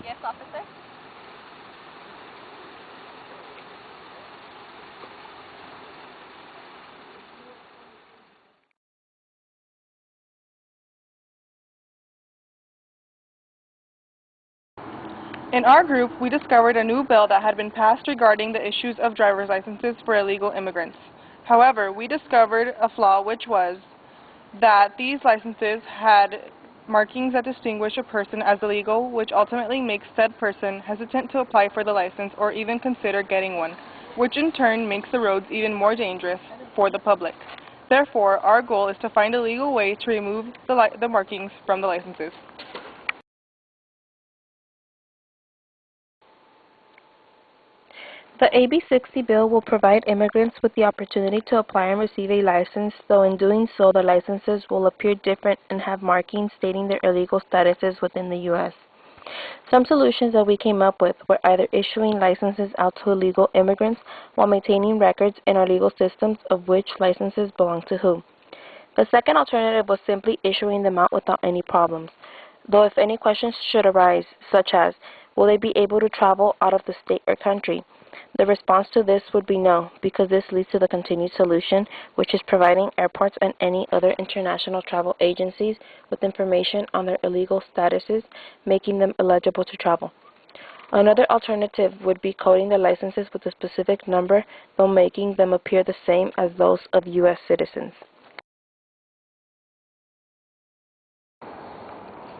Yes, officer? In our group, we discovered a new bill that had been passed regarding the issues of driver's licenses for illegal immigrants. However, we discovered a flaw, which was that these licenses had markings that distinguish a person as illegal, which ultimately makes said person hesitant to apply for the license or even consider getting one, which in turn makes the roads even more dangerous for the public. Therefore, our goal is to find a legal way to remove the markings from the licenses. The AB60 bill will provide immigrants with the opportunity to apply and receive a license, though in doing so, the licenses will appear different and have markings stating their illegal statuses within the U.S. Some solutions that we came up with were either issuing licenses out to illegal immigrants while maintaining records in our legal systems of which licenses belong to whom. The second alternative was simply issuing them out without any problems, though if any questions should arise, such as, will they be able to travel out of the state or country? The response to this would be no, because this leads to the continued solution, which is providing airports and any other international travel agencies with information on their illegal statuses, making them eligible to travel. Another alternative would be coding the licenses with a specific number, though making them appear the same as those of U.S. citizens.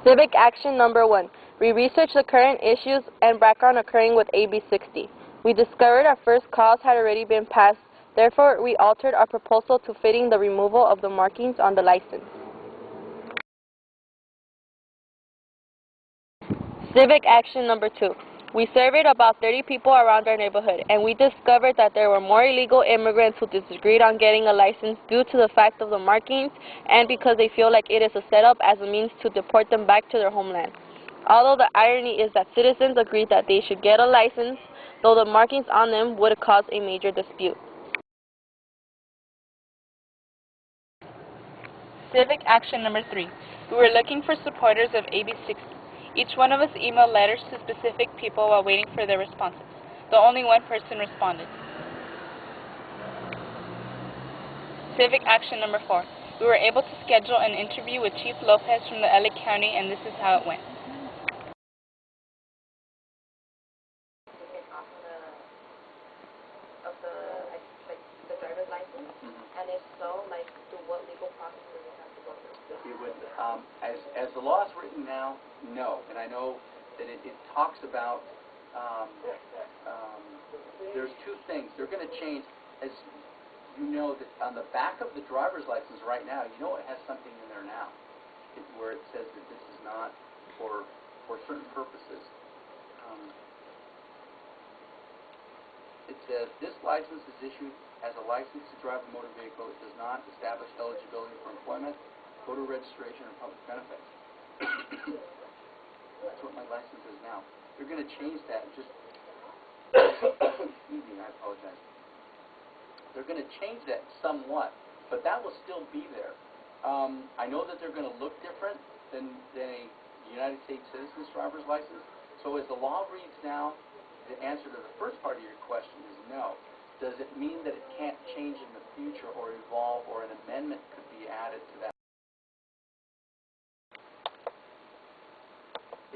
Civic action number 1. We researched the current issues and background occurring with AB60. We discovered our first cause had already been passed, therefore we altered our proposal to fitting the removal of the markings on the license. Civic action number 2. We surveyed about 30 people around our neighborhood, and we discovered that there were more illegal immigrants who disagreed on getting a license due to the fact of the markings and because they feel like it is a setup as a means to deport them back to their homeland. Although the irony is that citizens agreed that they should get a license, though the markings on them would cause a major dispute. Civic action number 3. We were looking for supporters of AB60. Each one of us emailed letters to specific people while waiting for their responses, though only one person responded. Civic action number 4. We were able to schedule an interview with Chief Lopez from the LA County, and this is how it went. The driver's license, and if so, through what legal process do we have to go through? It would, as the law is written now, no. And I know that it talks about, there's two things. They're going to change, as you know, that on the back of the driver's license right now, you know it has something in there now, where it says that this is not for certain purposes. It says, this license is issued as a license to drive a motor vehicle. It does not establish eligibility for employment, voter registration, or public benefits. That's what my license is now. They're going to change that. Just, excuse me, I apologize. They're going to change that somewhat, but that will still be there. I know that they're going to look different than a United States citizen's driver's license. So as the law reads now, the answer to the first part of your question is no. Does it mean that it can't change in the future or evolve, or an amendment could be added to that?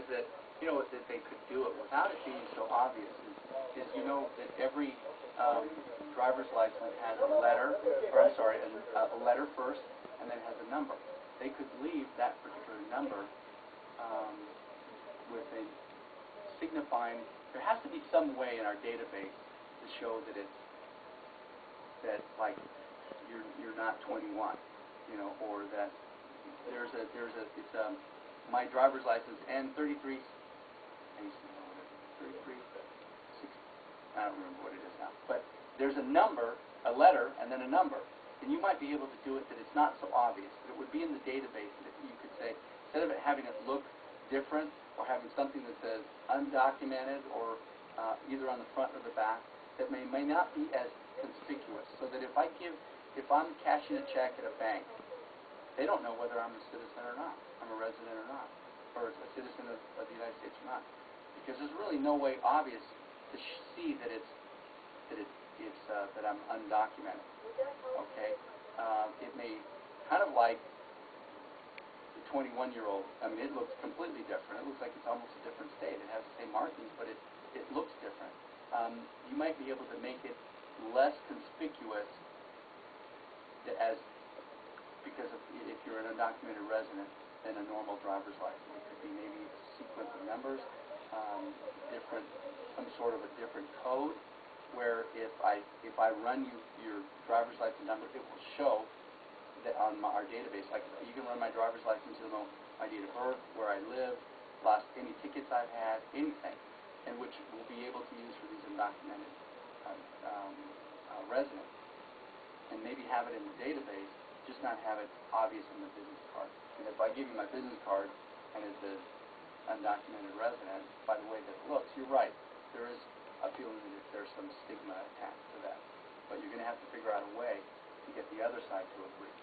Is that, you know, that they could do it without it being so obvious is you know that every driver's license has a letter, or I'm sorry, a letter first, and then has a number. They could leave that particular number with a signifying. There has to be some way in our database to show that it's like you're not 21, you know, or that it's my driver's license and 33. I used to know what it is, 33, 60. I don't remember what it is now, but there's a number, a letter, and then a number, and you might be able to do it that it's not so obvious. But it would be in the database that you could say, instead of it having it look different, or having something that says undocumented, or either on the front or the back, that may not be as conspicuous. So that if I'm cashing a check at a bank, they don't know whether I'm a citizen or not, I'm a resident or not, or a citizen of the United States or not, because there's really no way obvious to see that that I'm undocumented. Okay, it may kind of like the 21-year-old. I mean, it looks completely different. It looks like it's almost a different state. It has the same markings, but it looks different. You might be able to make it less conspicuous because if you're an undocumented resident than a normal driver's license. It could be maybe a sequence of numbers, some sort of a different code, where if I run your driver's license number, it will show that on our database. Like, you can run my driver's license, you'll know my date of birth, where I live, any tickets I've had, anything, and which we'll be able to use for these undocumented residents, and maybe have it in the database, just not have it obvious in the business card. And if I give you my business card and it says undocumented resident, by the way that it looks, you're right. There is a feeling that there's some stigma attached to that. But you're going to have to figure out a way to get the other side to agree.